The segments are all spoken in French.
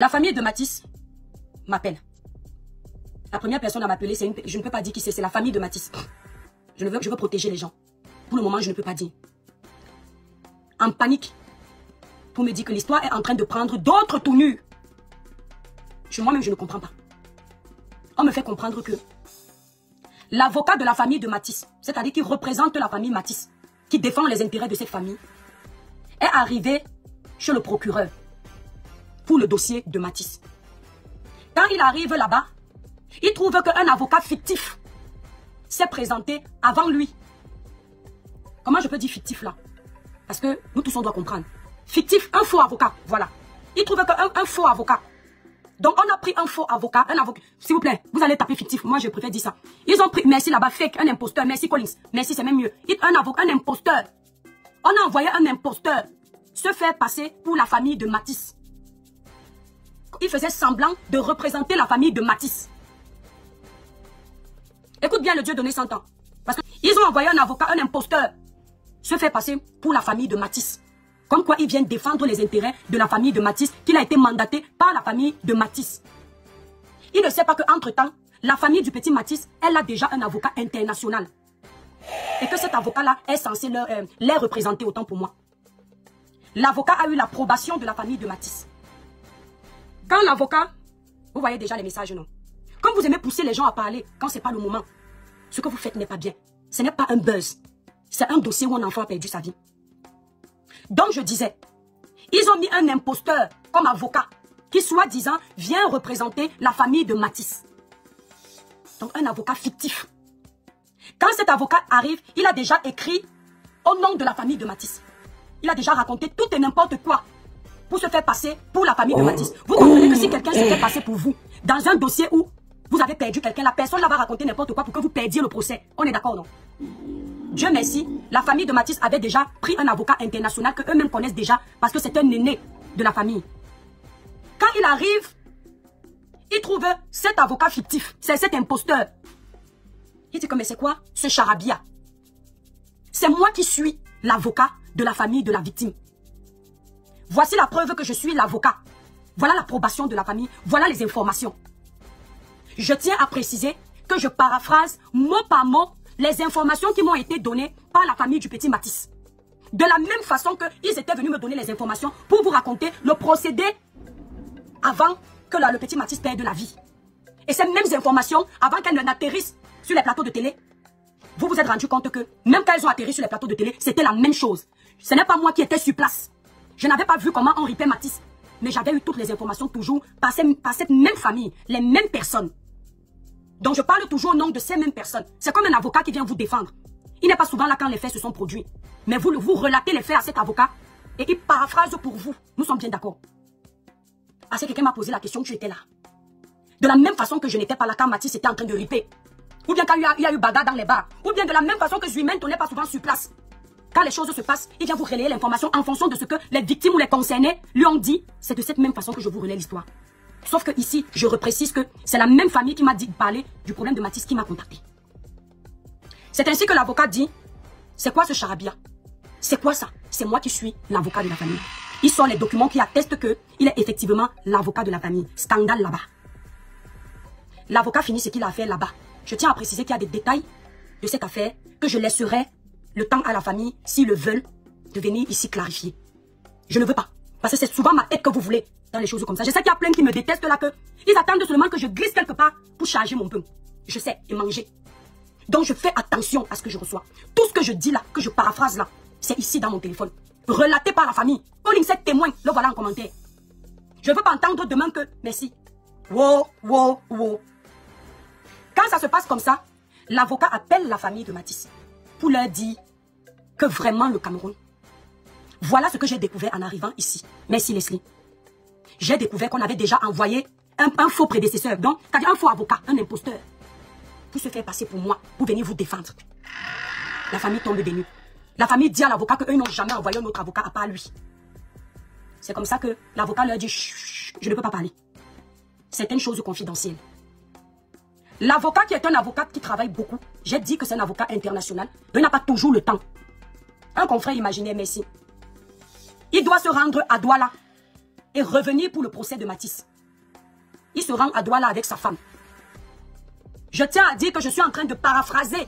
La famille de Matisse m'appelle. La première personne à m'appeler, je ne peux pas dire qui c'est la famille de Matisse. Je veux protéger les gens. Pour le moment, je ne peux pas dire. En panique, pour me dire que l'histoire est en train de prendre d'autres tournures. Moi-même, je ne comprends pas. On me fait comprendre que l'avocat de la famille de Matisse, c'est-à-dire qui représente la famille Matisse, qui défend les intérêts de cette famille, est arrivé chez le procureur pour le dossier de Matisse. Quand il arrive là-bas, il trouve qu'un avocat fictif s'est présenté avant lui. Comment je peux dire fictif là? Parce que nous tous on doit comprendre. Fictif, un faux avocat, voilà. Il trouve qu'un faux avocat. Donc on a pris un faux avocat, s'il vous plaît, vous allez taper fictif, moi je préfère dire ça. Ils ont pris, merci là-bas, fake, un imposteur, merci Collins, merci c'est même mieux. Un avocat, un imposteur. On a envoyé un imposteur se faire passer pour la famille de Matisse. Il faisait semblant de représenter la famille de Matisse. Écoute bien le Dieu donné 100 ans. Parce qu'ils ont envoyé un avocat, un imposteur, se faire passer pour la famille de Matisse. Comme quoi il vient défendre les intérêts de la famille de Matisse, qu'il a été mandaté par la famille de Matisse. Il ne sait pas qu'entre-temps, la famille du petit Matisse, elle a déjà un avocat international. Et que cet avocat-là est censé les représenter autant pour moi. L'avocat a eu l'approbation de la famille de Matisse. Quand l'avocat, vous voyez déjà les messages, non? Quand vous aimez pousser les gens à parler, quand ce n'est pas le moment, ce que vous faites n'est pas bien. Ce n'est pas un buzz. C'est un dossier où un enfant a perdu sa vie. Donc je disais, ils ont mis un imposteur comme avocat qui soi-disant vient représenter la famille de Matisse. Donc un avocat fictif. Quand cet avocat arrive, il a déjà écrit au nom de la famille de Matisse. Il a déjà raconté tout et n'importe quoi pour se faire passer pour la famille de Matisse. Vous comprenez que si quelqu'un se fait passer pour vous, dans un dossier où vous avez perdu quelqu'un, la personne là va raconter n'importe quoi pour que vous perdiez le procès. On est d'accord, non? Dieu merci, la famille de Matisse avait déjà pris un avocat international que eux-mêmes connaissent déjà parce que c'est un aîné de la famille. Quand il arrive, il trouve cet avocat fictif, c'est cet imposteur. Il dit que mais c'est quoi ce charabia? C'est moi qui suis l'avocat de la famille de la victime. Voici la preuve que je suis l'avocat. Voilà l'approbation de la famille, voilà les informations. Je tiens à préciser que je paraphrase mot par mot les informations qui m'ont été données par la famille du petit Matisse. De la même façon qu'ils étaient venus me donner les informations pour vous raconter le procédé avant que le petit Matisse perde la vie. Et ces mêmes informations, avant qu'elles n'atterrissent sur les plateaux de télé, vous vous êtes rendu compte que même quand elles ont atterri sur les plateaux de télé, c'était la même chose. Ce n'est pas moi qui étais sur place. Je n'avais pas vu comment on ripait Matisse. Mais j'avais eu toutes les informations toujours par cette même famille, les mêmes personnes. Donc je parle toujours au nom de ces mêmes personnes. C'est comme un avocat qui vient vous défendre. Il n'est pas souvent là quand les faits se sont produits. Mais vous relatez les faits à cet avocat et il paraphrase pour vous. Nous sommes bien d'accord. Parce que quelqu'un m'a posé la question, tu étais là. De la même façon que je n'étais pas là quand Matisse était en train de riper. Ou bien quand il y a eu bagarre dans les bars. Ou bien de la même façon que Zuimen n'est pas souvent sur place. Quand les choses se passent, il vient vous relayer l'information en fonction de ce que les victimes ou les concernés lui ont dit. C'est de cette même façon que je vous relaie l'histoire. Sauf que ici, je reprécise que c'est la même famille qui m'a dit de parler du problème de Matisse qui m'a contacté. C'est ainsi que l'avocat dit, c'est quoi ce charabia? C'est quoi ça? C'est moi qui suis l'avocat de la famille. Il sort les documents qui attestent qu'il est effectivement l'avocat de la famille. Scandale là-bas. L'avocat finit ce qu'il a fait là-bas. Je tiens à préciser qu'il y a des détails de cette affaire que je laisserai le temps à la famille, s'ils le veulent, de venir ici clarifier. Je ne veux pas. Parce que c'est souvent ma aide que vous voulez dans les choses comme ça. Je sais qu'il y a plein qui me détestent là, ils attendent seulement que je glisse quelque part pour charger mon pain. Je sais, et manger. Donc je fais attention à ce que je reçois. Tout ce que je dis là, que je paraphrase là, c'est ici dans mon téléphone. Relaté par la famille. Pauline, c'est témoin, le voilà en commentaire. Je ne veux pas entendre demain que, merci. Wow, wow, wow. Quand ça se passe comme ça, l'avocat appelle la famille de Matisse pour leur dire que vraiment le Cameroun, voilà ce que j'ai découvert en arrivant ici. Merci Leslie. J'ai découvert qu'on avait déjà envoyé un faux prédécesseur, donc, c'est-à-dire un faux avocat, un imposteur, pour se faire passer pour moi, pour venir vous défendre. La famille tombe des nues. La famille dit à l'avocat qu'eux n'ont jamais envoyé un autre avocat à part lui. C'est comme ça que l'avocat leur dit, chut, je ne peux pas parler. C'est une chose confidentielle. L'avocat qui est un avocat qui travaille beaucoup, j'ai dit que c'est un avocat international, il n'a pas toujours le temps. Un confrère imaginaire, merci. Il doit se rendre à Douala et revenir pour le procès de Matisse. Il se rend à Douala avec sa femme. Je tiens à dire que je suis en train de paraphraser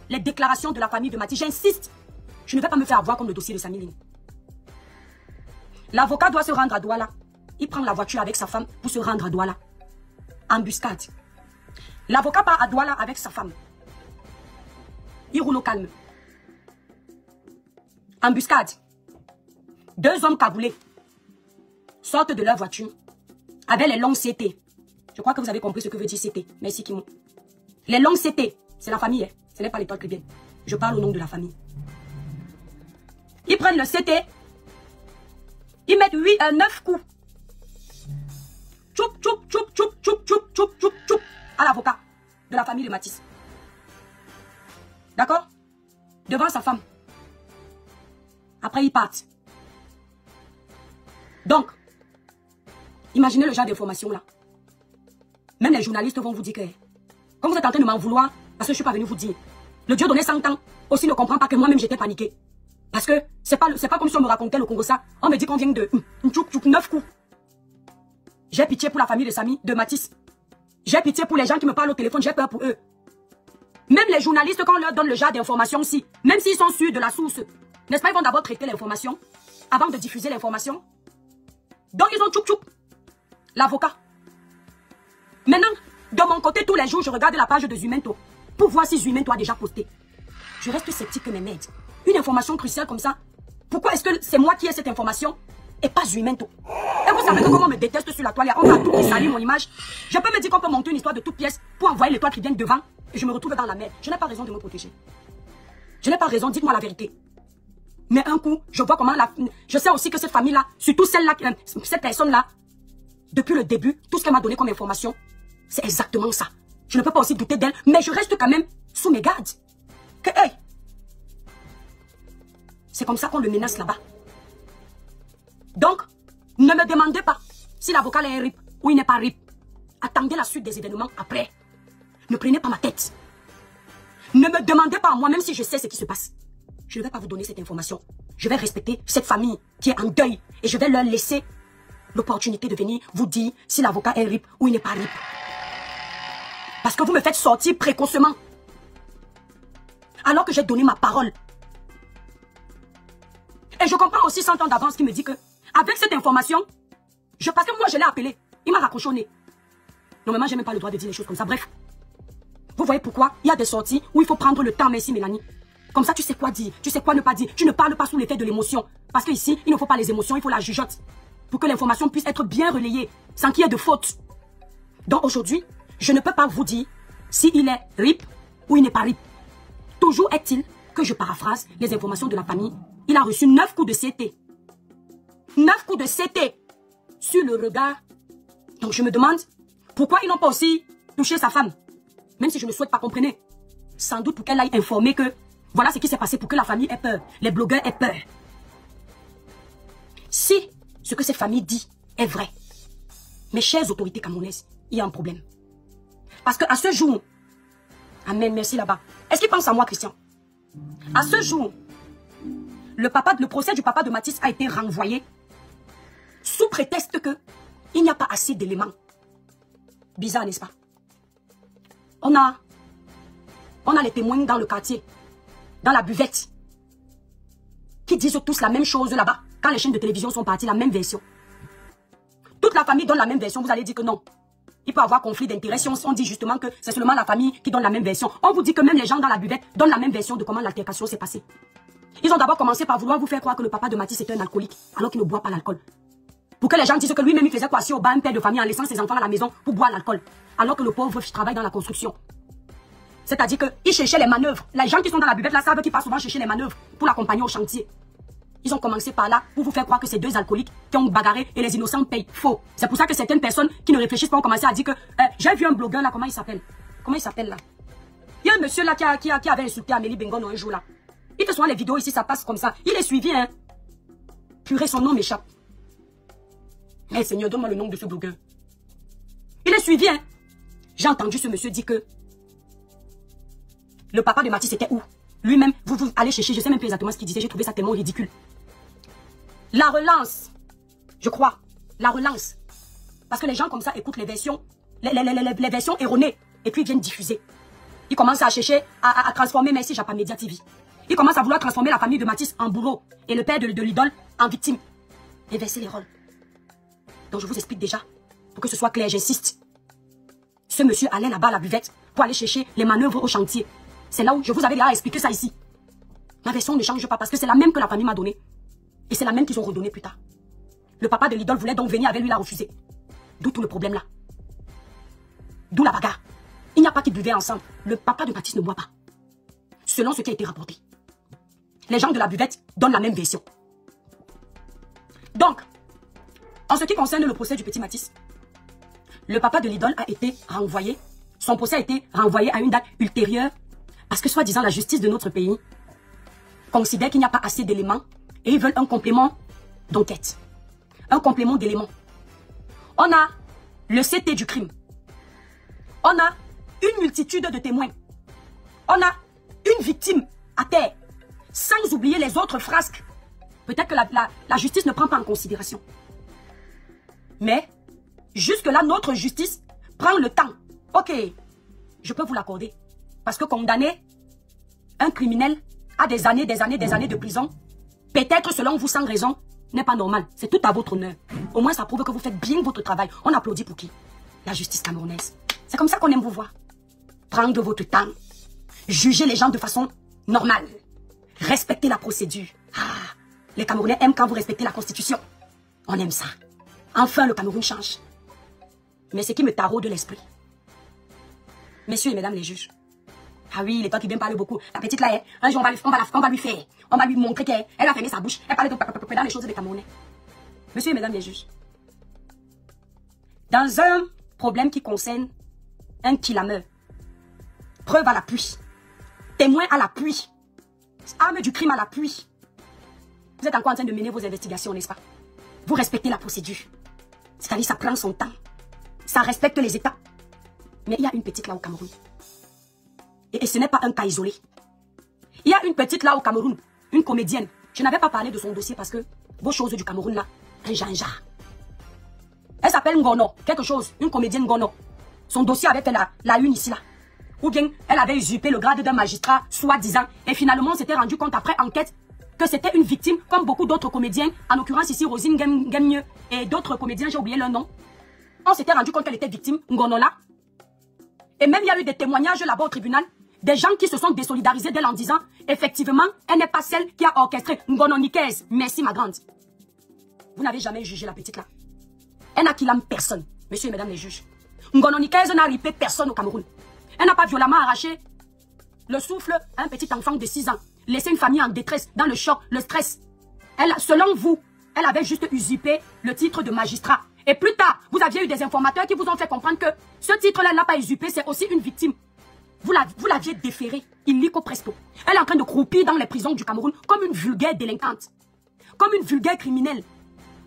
les déclarations de la famille de Matisse. J'insiste, je ne vais pas me faire avoir comme le dossier de Samiline. L'avocat doit se rendre à Douala. Il prend la voiture avec sa femme pour se rendre à Douala. Embuscade. L'avocat part à Douala avec sa femme. Il roule au calme. Embuscade. 2 hommes cagoulés sortent de leur voiture avec les longues CT. Je crois que vous avez compris ce que veut dire CT. Merci Kimon. Les longues CT, c'est la famille. Hein. Ce n'est pas l'étoile chrétienne. Je parle au nom de la famille. Ils prennent le CT. Ils mettent 9 coups. Tchoup, tchoup, tchoup, tchoup, tchoup, tchoup, tchoup, tchoup, tchoup, à l'avocat de la famille de Matisse. D'accord? Devant sa femme. Après, ils partent. Donc, imaginez le genre d'information là. Même les journalistes vont vous dire que, comme vous êtes en train de m'en vouloir, parce que je ne suis pas venu vous dire, le Dieu donné 100 ans aussi ne comprend pas que moi-même j'étais paniqué. Parce que c'est pas comme si on me racontait le Congo ça. On me dit qu'on vient de 9 coups. J'ai pitié pour la famille de Samy, de Matisse. J'ai pitié pour les gens qui me parlent au téléphone, j'ai peur pour eux. Même les journalistes, quand on leur donne le genre d'information aussi, même s'ils sont sûrs de la source, n'est-ce pas, ils vont d'abord traiter l'information avant de diffuser l'information. Donc ils ont tchoup-tchoup. L'avocat. Maintenant, de mon côté, tous les jours, je regarde la page de Zumento pour voir si Zumento a déjà posté. Je reste sceptique que mes maids. Une information cruciale comme ça, pourquoi est-ce que c'est moi qui ai cette information et pas Zumento? Et vous savez que comment on me déteste sur la toile, on va tout qui salit mon image. Je peux me dire qu'on peut monter une histoire de toute pièce pour envoyer l'étoile qui vient devant et je me retrouve dans la mer. Je n'ai pas raison de me protéger. Je n'ai pas raison, dites-moi la vérité. Mais un coup, je vois comment je sais aussi que cette famille-là, surtout celle-là, cette personne-là, depuis le début, tout ce qu'elle m'a donné comme information, c'est exactement ça. Je ne peux pas aussi douter d'elle, mais je reste quand même sous mes gardes. Que, hey, c'est comme ça qu'on le menace là-bas. Donc, ne me demandez pas si l'avocat est RIP ou il n'est pas RIP. Attendez la suite des événements après. Ne prenez pas ma tête. Ne me demandez pas à moi, même si je sais ce qui se passe. Je ne vais pas vous donner cette information. Je vais respecter cette famille qui est en deuil et je vais leur laisser l'opportunité de venir vous dire si l'avocat est RIP ou il n'est pas RIP. Parce que vous me faites sortir précocement. Alors que j'ai donné ma parole. Et je comprends aussi 100 ans d'avance qui me dit que, avec cette information, parce que moi je l'ai appelé, il m'a raccroché au nez. Normalement, je n'ai même pas le droit de dire les choses comme ça. Bref, vous voyez pourquoi il y a des sorties où il faut prendre le temps, merci Mélanie. Comme ça, tu sais quoi dire, tu sais quoi ne pas dire. Tu ne parles pas sous l'effet de l'émotion. Parce qu'ici, il ne faut pas les émotions, il faut la jugeote. Pour que l'information puisse être bien relayée, sans qu'il y ait de faute. Donc aujourd'hui, je ne peux pas vous dire s'il est RIP ou il n'est pas RIP. Toujours est-il que je paraphrase les informations de la famille. Il a reçu 9 coups de CT. 9 coups de CT sur le regard. Donc je me demande pourquoi ils n'ont pas aussi touché sa femme. Même si je ne souhaite pas comprendre. Sans doute pour qu'elle aille informer que voilà ce qui s'est passé pour que la famille ait peur. Les blogueurs aient peur. Si ce que cette famille dit est vrai, mes chères autorités camerounaises, il y a un problème. Parce qu'à ce jour, amen, merci là-bas. Est-ce qu'il pense à moi, Christian? À ce jour, le procès du papa de Matisse a été renvoyé sous prétexte que il n'y a pas assez d'éléments. Bizarre, n'est-ce pas? On a les témoins dans le quartier, dans la buvette, qui disent tous la même chose là-bas. Quand les chaînes de télévision sont parties, la même version. Toute la famille donne la même version, vous allez dire que non. Il peut y avoir conflit d'intérêts si on dit justement que c'est seulement la famille qui donne la même version. On vous dit que même les gens dans la buvette donnent la même version de comment l'altercation s'est passée. Ils ont d'abord commencé par vouloir vous faire croire que le papa de Matisse était un alcoolique, alors qu'il ne boit pas l'alcool. Pour que les gens disent que lui-même il faisait quoi assis au bas, un père de famille en laissant ses enfants à la maison pour boire l'alcool. Alors que le pauvre travaille dans la construction. C'est-à-dire qu'ils cherchaient les manœuvres. Les gens qui sont dans la buvette là savent qu'ils passent souvent chercher les manœuvres pour l'accompagner au chantier. Ils ont commencé par là pour vous faire croire que c'est 2 alcooliques qui ont bagarré et les innocents payent. Faux. C'est pour ça que certaines personnes qui ne réfléchissent pas ont commencé à dire que j'ai vu un blogueur là, comment il s'appelle? Comment il s'appelle là? Il y a un monsieur là qui avait insulté Amélie Bengono un jour là. Il fait souvent les vidéos ici, ça passe comme ça. Il est suivi, hein. Purée, son nom m'échappe. Mais Seigneur, donne-moi le nom de ce blogueur. Il est suivi, hein. J'ai entendu ce monsieur dire que le papa de Matisse était où? Lui-même, vous allez chercher, je sais même plus exactement ce qu'il disait, j'ai trouvé ça tellement ridicule. La relance, je crois, la relance. Parce que les gens comme ça écoutent les versions, les versions erronées. Et puis ils viennent diffuser. Ils commencent à chercher, à transformer Merci Japa Media TV. Ils commencent à vouloir transformer la famille de Matisse en bourreau. Et le père de l'idole en victime. Inverser les rôles. Donc je vous explique déjà. Pour que ce soit clair, j'insiste. Ce monsieur allait là-bas à la buvette pour aller chercher les manœuvres au chantier. C'est là où je vous avais déjà expliqué ça ici. Ma version ne change pas parce que c'est la même que la famille m'a donnée. Et c'est la même qu'ils ont redonnée plus tard. Le papa de l'idole voulait donc venir avec lui, il a refusé. D'où tout le problème là. D'où la bagarre. Il n'y a pas qui buvaient ensemble. Le papa de Matisse ne boit pas. Selon ce qui a été rapporté. Les gens de la buvette donnent la même version. Donc, en ce qui concerne le procès du petit Matisse, le papa de l'idole a été renvoyé. Son procès a été renvoyé à une date ultérieure parce que soi-disant la justice de notre pays considère qu'il n'y a pas assez d'éléments et ils veulent un complément d'enquête. Un complément d'éléments. On a le CT du crime. On a une multitude de témoins. On a une victime à terre. Sans oublier les autres frasques. Peut-être que la justice ne prend pas en considération. Mais, jusque-là, notre justice prend le temps. Ok, je peux vous l'accorder. Parce que condamner un criminel à des années de prison, peut-être selon vous sans raison, n'est pas normal. C'est tout à votre honneur. Au moins, ça prouve que vous faites bien votre travail. On applaudit pour qui? La justice camerounaise. C'est comme ça qu'on aime vous voir. Prendre votre temps. Juger les gens de façon normale. Respecter la procédure. Ah, les Camerounais aiment quand vous respectez la Constitution. On aime ça. Enfin, le Cameroun change. Mais ce qui me taraude de l'esprit. Messieurs et mesdames les juges. Ah oui, les toi qui viennent parler beaucoup. La petite là, un jour on va lui faire. On va lui montrer qu'elle a fermé sa bouche. Elle parle dans les choses des Camerounais. Messieurs et mesdames les juges. Dans un problème qui concerne un killameur, preuve à l'appui, témoin à l'appui, arme du crime à l'appui, vous êtes encore en train de mener vos investigations, n'est-ce pas? Vous respectez la procédure. C'est-à-dire ça prend son temps. Ça respecte les états. Mais il y a une petite là au Cameroun. Et ce n'est pas un cas isolé. Il y a une petite là au Cameroun, une comédienne. Je n'avais pas parlé de son dossier parce que vos choses du Cameroun là, un janja. Elle s'appelle Ngono, quelque chose, une comédienne Ngono. Son dossier avait fait la une ici là. Ou bien elle avait usurpé le grade d'un magistrat, soi-disant. Et finalement, on s'était rendu compte après enquête que c'était une victime, comme beaucoup d'autres comédiens. En l'occurrence ici, Rosine Gamieux et d'autres comédiens, j'ai oublié leur nom. On s'était rendu compte qu'elle était victime, Ngono là. Et même il y a eu des témoignages là-bas au tribunal. Des gens qui se sont désolidarisés d'elle en disant, effectivement, elle n'est pas celle qui a orchestré Ngono Nikez. Merci ma grande. Vous n'avez jamais jugé la petite là. Elle n'a killé personne, messieurs et mesdames les juges. Ngono Nikez n'a ripé personne au Cameroun. Elle n'a pas violemment arraché le souffle à un petit enfant de 6 ans. Laissé une famille en détresse, dans le choc, le stress. Elle, selon vous, elle avait juste usurpé le titre de magistrat. Et plus tard, vous aviez eu des informateurs qui vous ont fait comprendre que ce titre-là, elle n'a pas usurpé, c'est aussi une victime. Vous l'aviez déféré, illico presto. Elle est en train de croupir dans les prisons du Cameroun comme une vulgaire délinquante. Comme une vulgaire criminelle.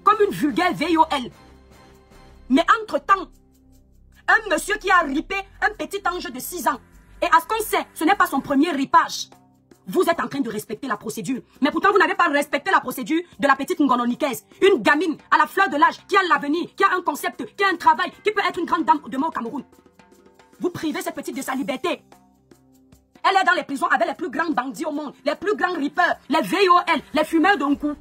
Comme une vulgaire VOL. Mais entre-temps, un monsieur qui a ripé un petit ange de 6 ans. Et à ce qu'on sait, ce n'est pas son premier ripage. Vous êtes en train de respecter la procédure. Mais pourtant, vous n'avez pas respecté la procédure de la petite Ngono Nikez. Une gamine à la fleur de l'âge, qui a l'avenir, qui a un concept, qui a un travail, qui peut être une grande dame demain au Cameroun. Vous privez cette petite de sa liberté. Elle est dans les prisons avec les plus grands bandits au monde, les plus grands rippers, les VOL, les fumeurs d'un coup.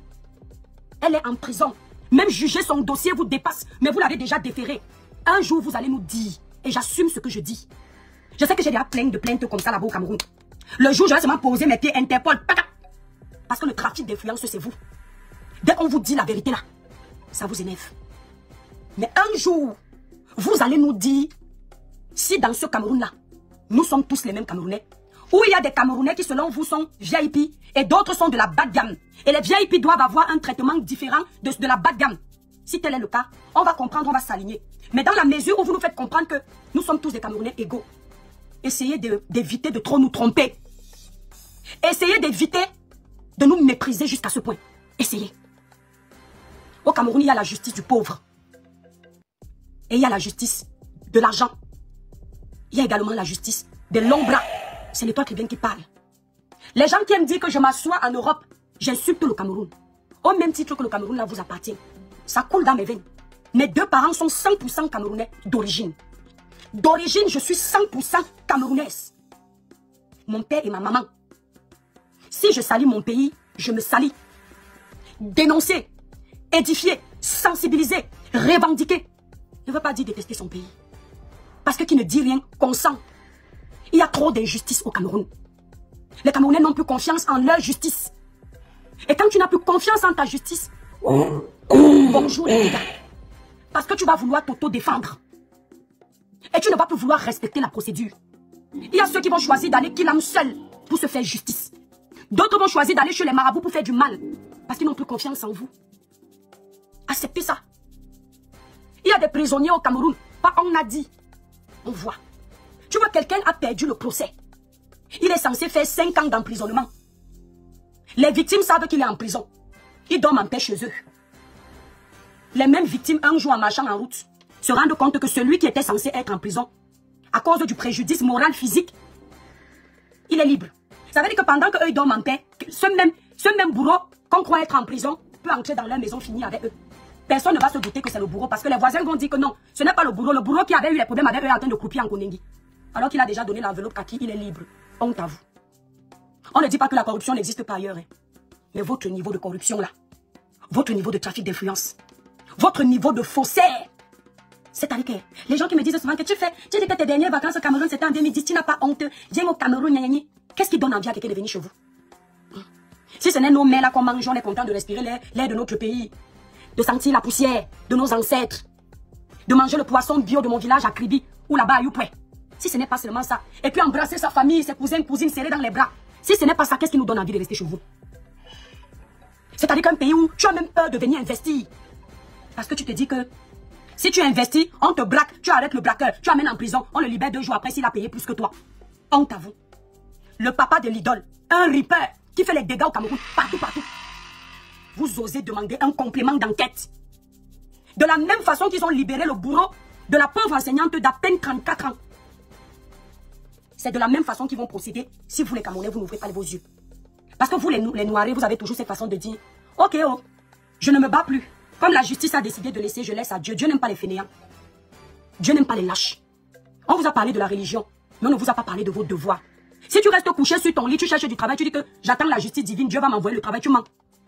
Elle est en prison. Même juger son dossier vous dépasse, mais vous l'avez déjà déféré. Un jour, vous allez nous dire, et j'assume ce que je dis. Je sais que j'ai déjà plein de plaintes comme ça là-bas au Cameroun. Le jour, je vais seulement poser mes pieds Interpol. Parce que le trafic d'influence, c'est vous. Dès qu'on vous dit la vérité là, ça vous énerve. Mais un jour, vous allez nous dire si dans ce Cameroun-là, nous sommes tous les mêmes Camerounais, ou il y a des Camerounais qui selon vous sont VIP et d'autres sont de la bas de gamme. Et les VIP doivent avoir un traitement différent de la bas de gamme. Si tel est le cas, on va comprendre, on va s'aligner. Mais dans la mesure où vous nous faites comprendre que nous sommes tous des Camerounais égaux, essayez d'éviter de trop nous tromper. Essayez d'éviter de nous mépriser jusqu'à ce point. Essayez. Au Cameroun, il y a la justice du pauvre. Et il y a la justice de l'argent. Il y a également la justice des longs bras. C'est les toi qui viennent qui parlent. Les gens qui aiment dire que je m'assois en Europe, j'insulte le Cameroun. Au même titre que le Cameroun là vous appartient. Ça coule dans mes veines. Mes deux parents sont 100% camerounais d'origine. D'origine, je suis 100% camerounaise. Mon père et ma maman. Si je salis mon pays, je me salis. Dénoncer, édifier, sensibiliser, revendiquer. Ne veut pas dire détester son pays. Parce que qui ne dit rien, consent. Il y a trop d'injustice au Cameroun. Les Camerounais n'ont plus confiance en leur justice. Et quand tu n'as plus confiance en ta justice, bonjour les gars. Parce que tu vas vouloir t'auto-défendre. Et tu ne vas plus vouloir respecter la procédure. Il y a ceux qui vont choisir d'aller kill l'âme seul pour se faire justice. D'autres vont choisir d'aller chez les marabouts pour faire du mal. Parce qu'ils n'ont plus confiance en vous. Acceptez ça. Il y a des prisonniers au Cameroun. Pas on a dit. On voit. Tu vois, quelqu'un a perdu le procès. Il est censé faire 5 ans d'emprisonnement. Les victimes savent qu'il est en prison. Ils dorment en paix chez eux. Les mêmes victimes, un jour en marchant en route, se rendent compte que celui qui était censé être en prison, à cause du préjudice moral, physique, il est libre. Ça veut dire que pendant qu'eux dorment en paix, ce même bourreau qu'on croit être en prison peut entrer dans leur maison, finir avec eux. Personne ne va se douter que c'est le bourreau parce que les voisins vont dire que non, ce n'est pas le bourreau qui avait eu les problèmes avec eux en train de croupir en Konengi. Alors qu'il a déjà donné l'enveloppe à qui il est libre. Honte à vous. On ne dit pas que la corruption n'existe pas ailleurs. Hein. Mais votre niveau de corruption là, votre niveau de trafic d'influence, votre niveau de faussaire, c'est-à-dire que les gens qui me disent souvent que tu dis que tes dernières vacances au Cameroun c'était en 2010, tu n'as pas honte, viens au Cameroun, qu'est-ce qui donne envie à quelqu'un de venir chez vous? Si ce n'est nos mères là qu'on mange, on est content de respirer l'air de notre pays, de sentir la poussière de nos ancêtres, de manger le poisson bio de mon village à Kribi ou là-bas à Youpoué. Si ce n'est pas seulement ça, et puis embrasser sa famille, ses cousins, cousines serrés dans les bras. Si ce n'est pas ça, qu'est-ce qui nous donne envie de rester chez vous? C'est-à-dire qu'un pays où tu as même peur de venir investir. Parce que tu te dis que si tu investis, on te braque, tu arrêtes le braqueur, tu amènes en prison, on le libère 2 jours après s'il a payé plus que toi. Honte à vous. Le papa de l'idole, un ripper qui fait les dégâts au Cameroun, partout. Vous osez demander un complément d'enquête. De la même façon qu'ils ont libéré le bourreau de la pauvre enseignante d'à peine 34 ans. C'est de la même façon qu'ils vont procéder si vous les Camerounais, vous n'ouvrez pas vos yeux. Parce que vous les Noirs, vous avez toujours cette façon de dire, ok, oh, je ne me bats plus. Comme la justice a décidé de laisser, je laisse à Dieu. Dieu n'aime pas les fainéants. Dieu n'aime pas les lâches. On vous a parlé de la religion, mais on ne vous a pas parlé de vos devoirs. Si tu restes couché sur ton lit, tu cherches du travail, tu dis que j'attends la justice divine, Dieu va m'envoyer le travail, tu mens.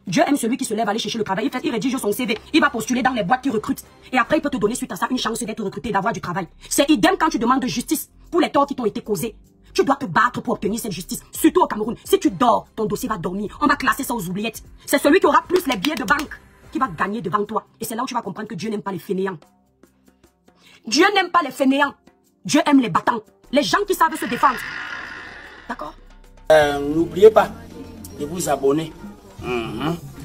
Dieu aime celui qui se lève à aller chercher le travail. Il rédige son CV, il va postuler dans les boîtes qui recrutent. Et après, il peut te donner suite à ça une chance d'être recruté, d'avoir du travail. C'est idem quand tu demandes justice pour les torts qui t'ont été causés. Tu dois te battre pour obtenir cette justice, surtout au Cameroun. Si tu dors, ton dossier va dormir. On va classer ça aux oubliettes. C'est celui qui aura plus les billets de banque qui va gagner devant toi. Et c'est là où tu vas comprendre que Dieu n'aime pas les fainéants. Dieu n'aime pas les fainéants. Dieu aime les battants. Les gens qui savent se défendre. D'accord? N'oubliez pas de vous abonner.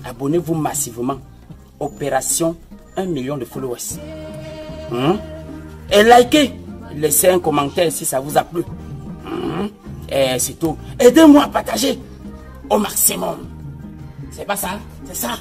Abonnez-vous massivement. Opération 1 million de followers. Et likez. Laissez un commentaire si ça vous a plu. Et c'est tout. Aidez-moi à partager au maximum. C'est pas ça? C'est ça.